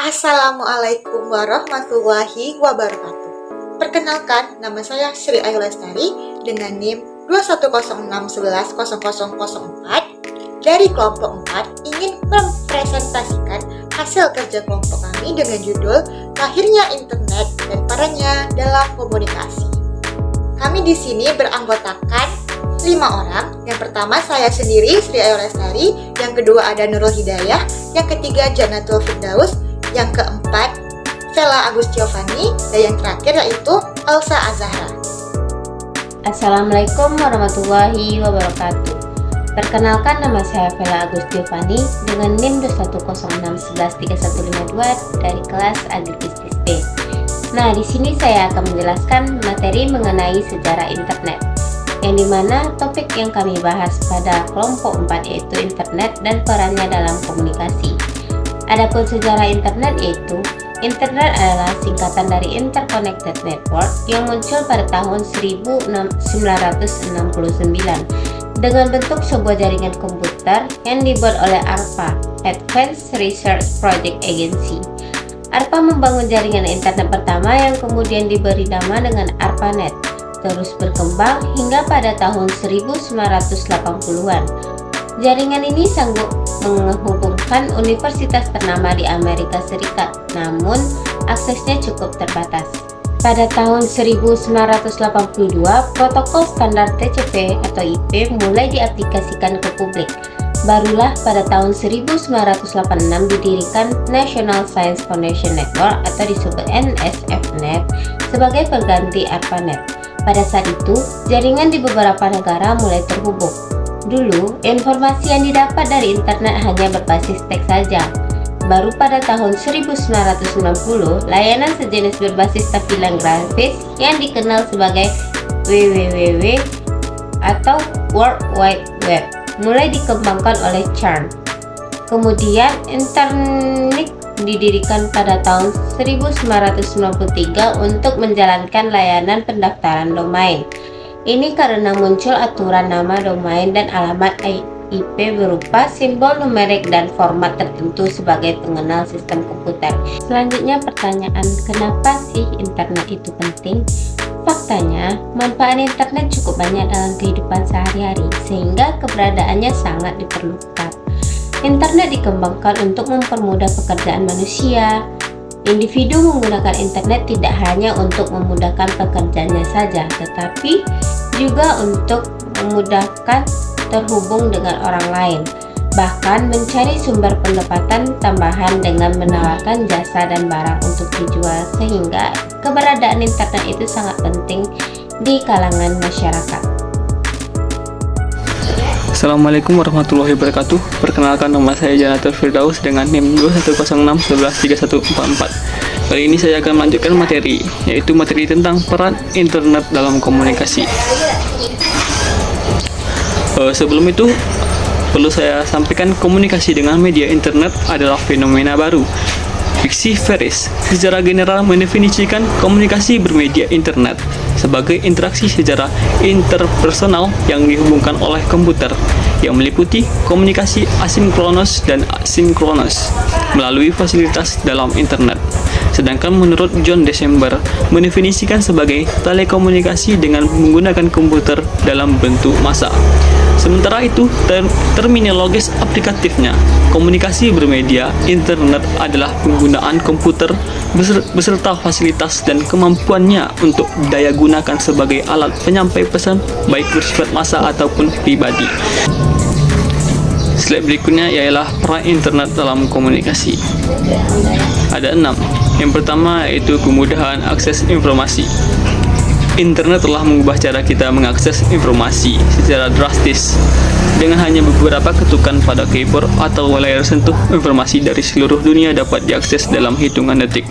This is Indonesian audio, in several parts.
Assalamualaikum warahmatullahi wabarakatuh. Perkenalkan, nama saya Sri Ayu Lestari dengan NIM 216110004 dari kelompok 4 ingin mempresentasikan hasil kerja kelompok kami dengan judul Lahirnya Internet dan Perannya dalam Komunikasi. Kami di sini beranggotakan 5 orang. Yang pertama saya sendiri, Sri Ayu Lestari. Yang kedua ada Nurul Hidayah. Yang ketiga Jannatul Firdaus. Yang keempat, Vela Agus Giovanni, dan yang terakhir yaitu Elsa Azahra. Assalamualaikum warahmatullahi wabarakatuh. Perkenalkan, nama saya Vela Agus Giovanni dengan NIM 216113152 dari kelas Agribisnis B. Nah, di sini saya akan menjelaskan materi mengenai sejarah internet, yang dimana topik yang kami bahas pada kelompok 4 yaitu internet dan perannya dalam komunikasi. Adapun sejarah internet yaitu internet adalah singkatan dari Interconnected Network yang muncul pada tahun 1969 dengan bentuk sebuah jaringan komputer yang dibuat oleh ARPA, Advanced Research Project Agency. ARPA membangun jaringan internet pertama yang kemudian diberi nama dengan ARPANET, terus berkembang hingga pada tahun 1980-an. Jaringan ini sanggup menghubungkan universitas ternama di Amerika Serikat, namun aksesnya cukup terbatas. Pada tahun 1982, protokol standar TCP atau IP mulai diaplikasikan ke publik. Barulah pada tahun 1986 didirikan National Science Foundation Network atau disebut NSFNet sebagai pengganti ARPANET. Pada saat itu, jaringan di beberapa negara mulai terhubung. Dulu, informasi yang didapat dari internet hanya berbasis teks saja. Baru pada tahun 1990, layanan sejenis berbasis tampilan grafis yang dikenal sebagai WWW atau World Wide Web mulai dikembangkan oleh CERN. Kemudian, internet didirikan pada tahun 1993 untuk menjalankan layanan pendaftaran domain. Ini karena muncul aturan nama domain dan alamat IP berupa simbol numerik dan format tertentu sebagai pengenal sistem komputer. Selanjutnya pertanyaan, kenapa sih internet itu penting? Faktanya, manfaat internet cukup banyak dalam kehidupan sehari-hari sehingga keberadaannya sangat diperlukan. Internet dikembangkan untuk mempermudah pekerjaan manusia. Individu menggunakan internet tidak hanya untuk memudahkan pekerjaannya saja, tetapi juga untuk memudahkan terhubung dengan orang lain, bahkan mencari sumber pendapatan tambahan dengan menawarkan jasa dan barang untuk dijual, sehingga keberadaan internet itu sangat penting di kalangan masyarakat. Assalamualaikum warahmatullahi wabarakatuh. Perkenalkan, nama saya Jannatul Firdaus dengan NIM 210113144. Kali ini saya akan melanjutkan materi, yaitu materi tentang peran internet dalam komunikasi. Sebelum itu, perlu saya sampaikan komunikasi dengan media internet adalah fenomena baru. Fiksi Ferris secara general mendefinisikan komunikasi bermedia internet sebagai interaksi secara interpersonal yang dihubungkan oleh komputer, yang meliputi komunikasi asinkronus dan sinkronus melalui fasilitas dalam internet. Sedangkan menurut John December mendefinisikan sebagai telekomunikasi dengan menggunakan komputer dalam bentuk massa. Sementara itu, terminologis aplikatifnya, komunikasi bermedia internet adalah penggunaan komputer beserta fasilitas dan kemampuannya untuk daya gunakan sebagai alat penyampai pesan, baik bersifat massa ataupun pribadi. Slide berikutnya ialah peran internet dalam komunikasi. Ada 6. Yang pertama yaitu kemudahan akses informasi. Internet telah mengubah cara kita mengakses informasi secara drastis. Dengan hanya beberapa ketukan pada keyboard atau layar sentuh, informasi dari seluruh dunia dapat diakses dalam hitungan detik.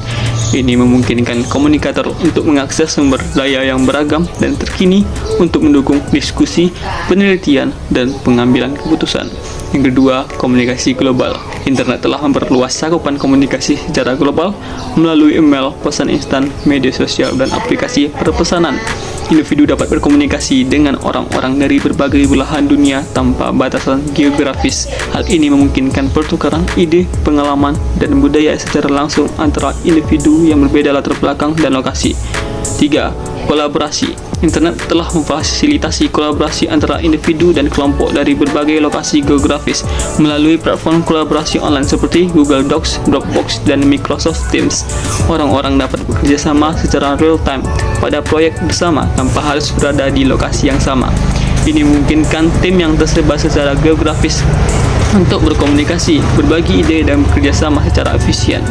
Ini memungkinkan komunikator untuk mengakses sumber daya yang beragam dan terkini untuk mendukung diskusi, penelitian, dan pengambilan keputusan. Yang kedua, komunikasi global. Internet telah memperluas cakupan komunikasi secara global melalui email, pesan instan, media sosial, dan aplikasi perpesanan. individu dapat berkomunikasi dengan orang-orang dari berbagai belahan dunia tanpa batasan geografis. Hal ini memungkinkan pertukaran ide, pengalaman, dan budaya secara langsung antara individu yang berbeda latar belakang dan lokasi. 3. Kolaborasi. Internet telah memfasilitasi kolaborasi antara individu dan kelompok dari berbagai lokasi geografis melalui platform kolaborasi online seperti Google Docs, Dropbox, dan Microsoft Teams. Orang-orang dapat bekerja sama secara real-time pada proyek bersama tanpa harus berada di lokasi yang sama. Ini memungkinkan tim yang tersebar secara geografis untuk berkomunikasi, berbagi ide, dan bekerja sama secara efisien.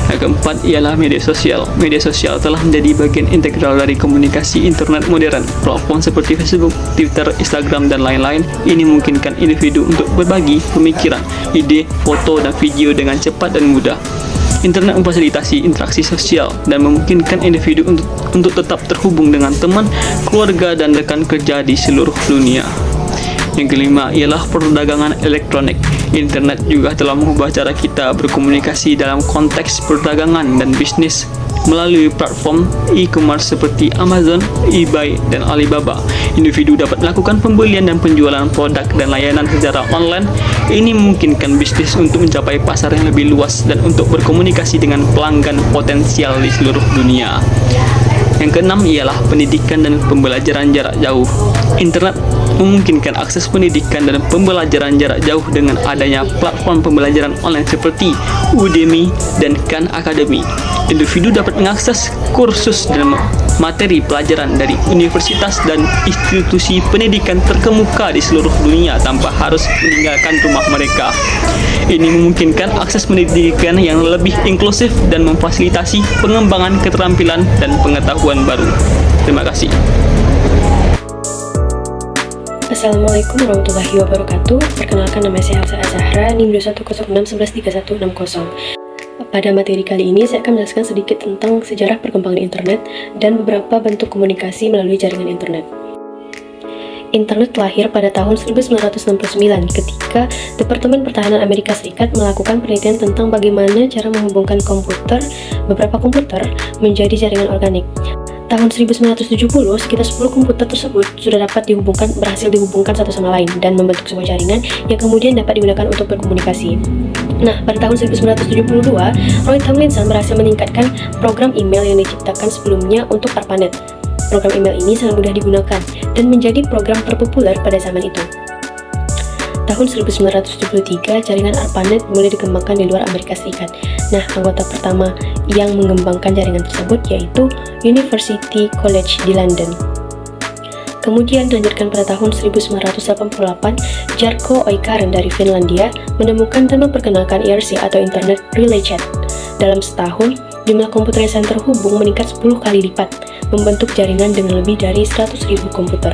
Yang keempat ialah media sosial. Media sosial telah menjadi bagian integral dari komunikasi internet modern. Platform seperti Facebook, Twitter, Instagram, dan lain-lain ini memungkinkan individu untuk berbagi pemikiran, ide, foto, dan video dengan cepat dan mudah. Internet memfasilitasi interaksi sosial dan memungkinkan individu untuk tetap terhubung dengan teman, keluarga, dan rekan kerja di seluruh dunia. Yang kelima ialah perdagangan elektronik. Internet juga telah mengubah cara kita berkomunikasi dalam konteks perdagangan dan bisnis. Melalui platform e-commerce seperti Amazon, eBay, dan Alibaba, individu dapat melakukan pembelian dan penjualan produk dan layanan secara online. Ini memungkinkan bisnis untuk mencapai pasar yang lebih luas dan untuk berkomunikasi dengan pelanggan potensial di seluruh dunia. Yang keenam ialah pendidikan dan pembelajaran jarak jauh. Internet memungkinkan akses pendidikan dan pembelajaran jarak jauh dengan adanya platform pembelajaran online seperti Udemy dan Khan Academy. Individu dapat mengakses kursus dan materi pelajaran dari universitas dan institusi pendidikan terkemuka di seluruh dunia tanpa harus meninggalkan rumah mereka. Ini memungkinkan akses pendidikan yang lebih inklusif dan memfasilitasi pengembangan keterampilan dan pengetahuan baru. Terima kasih. Assalamualaikum warahmatullahi wabarakatuh. Perkenalkan, nama saya Elsa Azahra, NIM 2106113160. Pada materi kali ini saya akan menjelaskan sedikit tentang sejarah perkembangan internet dan beberapa bentuk komunikasi melalui jaringan internet. Internet lahir pada tahun 1969 ketika Departemen Pertahanan Amerika Serikat melakukan penelitian tentang bagaimana cara menghubungkan beberapa komputer menjadi jaringan organik. Tahun 1970, sekitar 10 komputer tersebut sudah berhasil dihubungkan satu sama lain dan membentuk sebuah jaringan yang kemudian dapat digunakan untuk berkomunikasi. Nah, pada tahun 1972, Roy Tomlinson berhasil meningkatkan program email yang diciptakan sebelumnya untuk ARPANET. Program email ini sangat mudah digunakan dan menjadi program terpopuler pada zaman itu. Tahun 1973, jaringan ARPANET mulai dikembangkan di luar Amerika Serikat. Nah, anggota pertama yang mengembangkan jaringan tersebut yaitu University College di London. Kemudian dilanjutkan pada tahun 1988, Jarkko Oikaren dari Finlandia menemukan dan memperkenalkan IRC atau Internet Relay Chat. Dalam setahun, jumlah komputer yang terhubung meningkat 10 kali lipat, membentuk jaringan dengan lebih dari 100.000 komputer.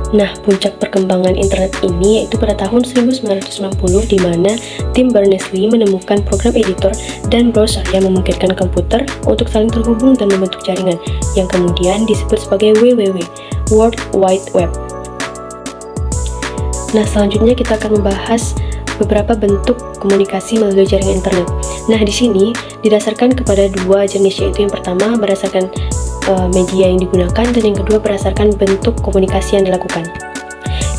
Nah, puncak perkembangan internet ini yaitu pada tahun 1990 di mana tim Berners-Lee menemukan program editor dan browser yang memungkinkan komputer untuk saling terhubung dan membentuk jaringan yang kemudian disebut sebagai WWW, World Wide Web. Nah, selanjutnya kita akan membahas beberapa bentuk komunikasi melalui jaringan internet. Nah, di sini didasarkan kepada dua jenis, yaitu yang pertama berdasarkan media yang digunakan dan yang kedua berdasarkan bentuk komunikasi yang dilakukan.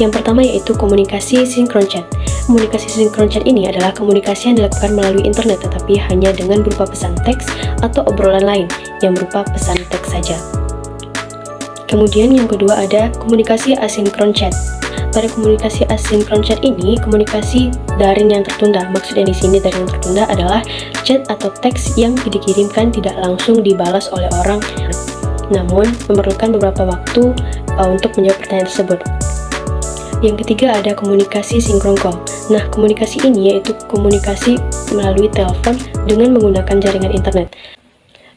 Yang pertama yaitu komunikasi sinkron chat. Komunikasi sinkron chat ini adalah komunikasi yang dilakukan melalui internet tetapi hanya dengan berupa pesan teks atau obrolan lain yang berupa pesan teks saja. Kemudian yang kedua ada komunikasi asinkron chat. Pada komunikasi asinkron chat ini, komunikasi daring yang tertunda. Maksudnya di sini daring yang tertunda adalah chat atau teks yang dikirimkan tidak langsung dibalas oleh orang, namun memerlukan beberapa waktu untuk menjawab pertanyaan tersebut. Yang ketiga ada komunikasi sinkron call. Nah, komunikasi ini yaitu komunikasi melalui telepon dengan menggunakan jaringan internet.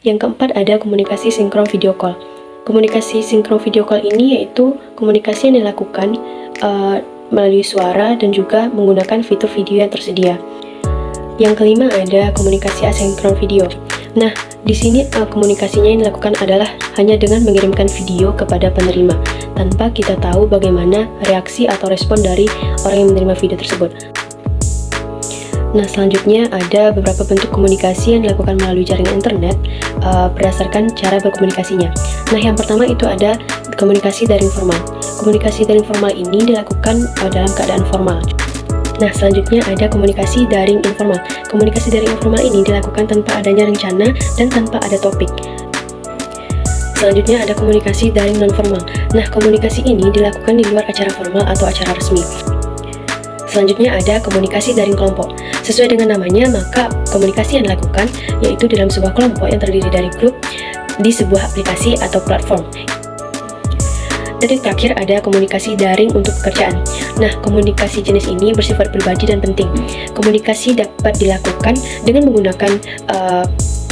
Yang keempat ada komunikasi sinkron video call. Komunikasi sinkron video call ini yaitu komunikasi yang dilakukan melalui suara dan juga menggunakan fitur video yang tersedia. Yang kelima ada komunikasi asinkron video. Nah, di sini komunikasinya yang dilakukan adalah hanya dengan mengirimkan video kepada penerima tanpa kita tahu bagaimana reaksi atau respon dari orang yang menerima video tersebut. Nah, selanjutnya ada beberapa bentuk komunikasi yang dilakukan melalui jaringan internet berdasarkan cara berkomunikasinya. Nah, yang pertama itu ada komunikasi daring formal. Komunikasi daring formal ini dilakukan dalam keadaan formal. Nah, selanjutnya ada komunikasi daring informal. Komunikasi daring informal ini dilakukan tanpa adanya rencana dan tanpa ada topik. Selanjutnya ada komunikasi daring non-formal. Nah, komunikasi ini dilakukan di luar acara formal atau acara resmi. Selanjutnya ada komunikasi daring kelompok. Sesuai dengan namanya, maka komunikasi yang dilakukan yaitu dalam sebuah kelompok yang terdiri dari grup di sebuah aplikasi atau platform. Dan yang terakhir ada komunikasi daring untuk pekerjaan. Nah, komunikasi jenis ini bersifat pribadi dan penting. Komunikasi dapat dilakukan dengan menggunakan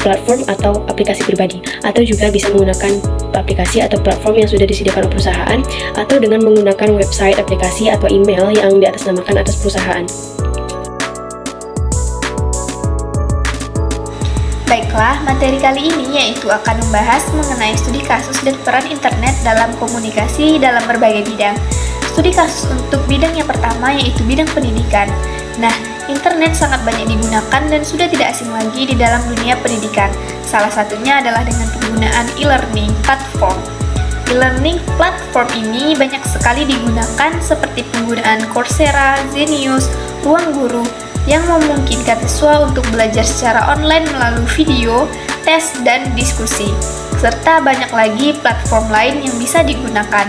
platform atau aplikasi pribadi, atau juga bisa menggunakan aplikasi atau platform yang sudah disediakan oleh perusahaan, atau dengan menggunakan website, aplikasi, atau email yang diatasnamakan atas perusahaan. Baiklah, materi kali ini yaitu akan membahas mengenai studi kasus dan peran internet dalam komunikasi dalam berbagai bidang. Studi kasus untuk bidang yang pertama yaitu bidang pendidikan. Nah, internet sangat banyak digunakan dan sudah tidak asing lagi di dalam dunia pendidikan. Salah satunya adalah dengan penggunaan e-learning platform. E-learning platform ini banyak sekali digunakan seperti penggunaan Coursera, Zenius, Ruang Guru, yang memungkinkan siswa untuk belajar secara online melalui video, tes, dan diskusi. Serta banyak lagi platform lain yang bisa digunakan.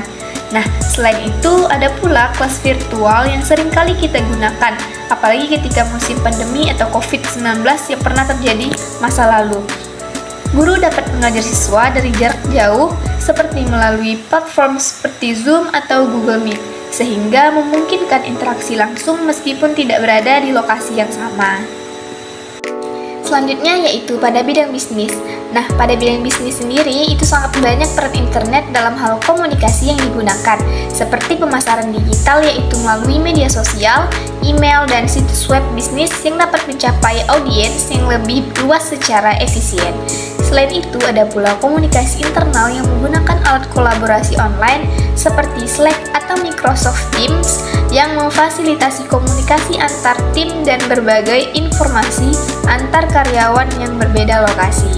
Nah, selain itu ada pula kelas virtual yang sering kali kita gunakan, apalagi ketika musim pandemi atau COVID-19 yang pernah terjadi masa lalu. Guru dapat mengajar siswa dari jarak jauh seperti melalui platform seperti Zoom atau Google Meet, sehingga memungkinkan interaksi langsung meskipun tidak berada di lokasi yang sama. Selanjutnya yaitu pada bidang bisnis. Nah, pada bidang bisnis sendiri itu sangat banyak peran internet dalam hal komunikasi yang digunakan, seperti pemasaran digital yaitu melalui media sosial, email, dan situs web bisnis yang dapat mencapai audiens yang lebih luas secara efisien. Selain itu, ada pula komunikasi internal yang menggunakan alat kolaborasi online seperti Slack atau Microsoft Teams yang memfasilitasi komunikasi antar tim dan berbagai informasi antar karyawan yang berbeda lokasi.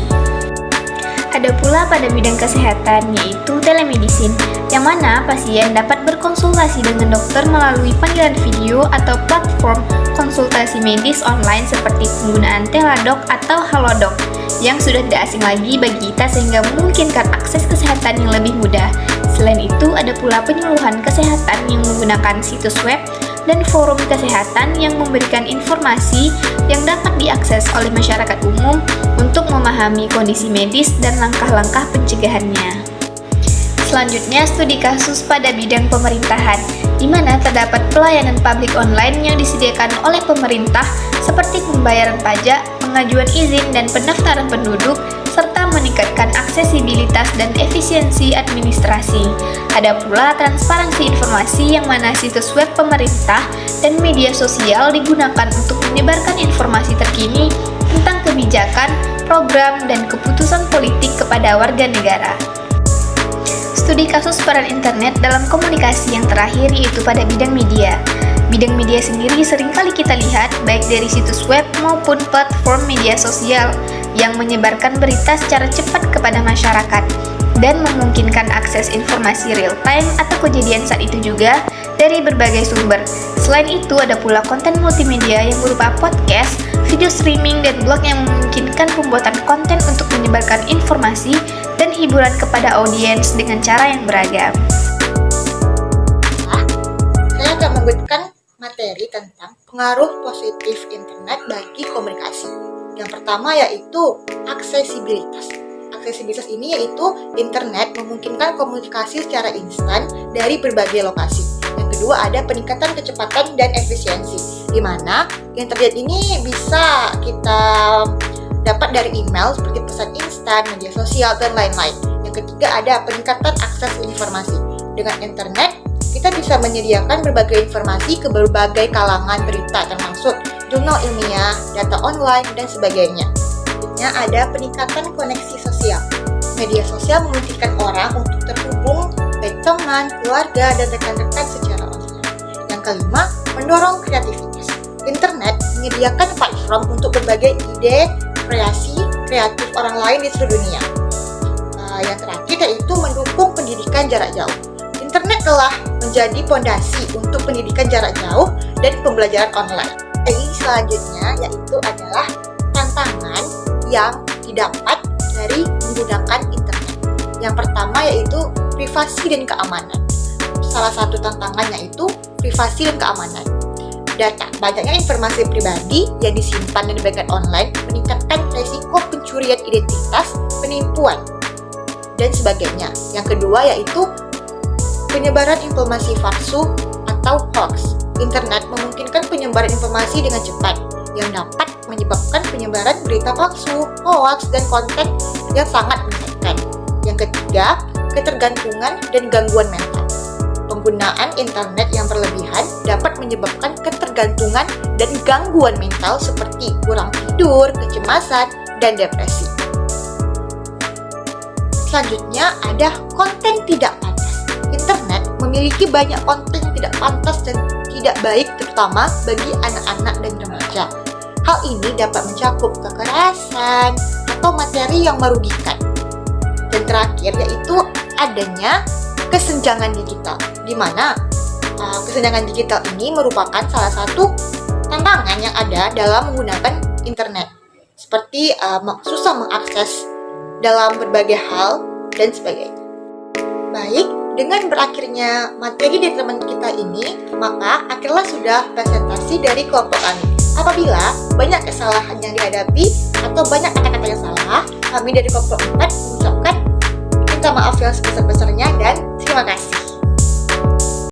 Ada pula pada bidang kesehatan yaitu telemedicine, yang mana pasien dapat berkonsultasi dengan dokter melalui panggilan video atau platform konsultasi medis online seperti penggunaan Teladoc atau Halodoc, yang sudah tidak asing lagi bagi kita sehingga memungkinkan akses kesehatan yang lebih mudah. Selain itu, ada pula penyuluhan kesehatan yang menggunakan situs web dan forum kesehatan yang memberikan informasi yang dapat diakses oleh masyarakat umum untuk memahami kondisi medis dan langkah-langkah pencegahannya. Selanjutnya, studi kasus pada bidang pemerintahan, di mana terdapat pelayanan publik online yang disediakan oleh pemerintah seperti pembayaran pajak, pengajuan izin dan pendaftaran penduduk, serta meningkatkan aksesibilitas dan efisiensi administrasi. Ada pula transparansi informasi yang mana situs web pemerintah dan media sosial digunakan untuk menyebarkan informasi terkini tentang kebijakan, program, dan keputusan politik kepada warga negara. Studi kasus peran internet dalam komunikasi yang terakhir yaitu pada bidang media. Bidang media sendiri seringkali kita lihat baik dari situs web maupun platform media sosial yang menyebarkan berita secara cepat kepada masyarakat dan memungkinkan akses informasi real time atau kejadian saat itu juga dari berbagai sumber. Selain itu, ada pula konten multimedia yang berupa podcast, video streaming, dan blog yang memungkinkan pembuatan konten untuk menyebarkan informasi dan hiburan kepada audiens dengan cara yang beragam. Saya akan memberikan materi tentang pengaruh positif internet bagi komunikasi. Yang pertama yaitu aksesibilitas. Aksesibilitas ini yaitu internet memungkinkan komunikasi secara instan dari berbagai lokasi. Yang kedua ada peningkatan kecepatan dan efisiensi, di mana internet ini bisa kita dapat dari email seperti pesan instan, media sosial, dan lain-lain. Yang ketiga ada peningkatan akses informasi. Dengan internet, kita bisa menyediakan berbagai informasi ke berbagai kalangan berita, termasuk jurnal ilmiah, data online, dan sebagainya. Selanjutnya ada peningkatan koneksi sosial. Media sosial memungkinkan orang untuk terhubung baik teman, keluarga, dan rekan-rekan secara online. Yang kelima, mendorong kreativitas. Internet menyediakan platform untuk berbagai ide, kreatif orang lain di seluruh dunia. Yang terakhir yaitu mendukung pendidikan jarak jauh. Internet telah menjadi fondasi untuk pendidikan jarak jauh dan pembelajaran online. Jadi selanjutnya yaitu adalah tantangan yang didapat dari menggunakan internet. Yang pertama yaitu privasi dan keamanan. Salah satu tantangannya itu privasi dan keamanan. Banyaknya informasi pribadi yang disimpan dan dibagikan online meningkatkan resiko pencurian identitas, penipuan, dan sebagainya. Yang kedua yaitu penyebaran informasi palsu atau hoax. Internet memungkinkan penyebaran informasi dengan cepat yang dapat menyebabkan penyebaran berita palsu, hoax, dan konten yang sangat menyesatkan. Yang ketiga, ketergantungan dan gangguan mental. Penggunaan internet yang berlebihan dapat menyebabkan ketergantungan dan gangguan mental seperti kurang tidur, kecemasan, dan depresi. Selanjutnya ada konten tidak pantas. Internet memiliki banyak konten yang tidak pantas dan tidak baik, terutama bagi anak-anak dan remaja. Hal ini dapat mencakup kekerasan atau materi yang merugikan. Dan terakhir yaitu adanya kesenjangan digital, di mana kesenjangan digital ini merupakan salah satu tantangan yang ada dalam menggunakan internet, seperti susah mengakses dalam berbagai hal dan sebagainya. Baik, dengan berakhirnya materi dari teman kita ini, maka akhirlah sudah presentasi dari kelompok kami. Apabila banyak kesalahan yang dihadapi atau banyak kata-kata yang salah, kami dari kelompok 4 mengucapkan minta maaf yang sebesar-besarnya dan terima kasih.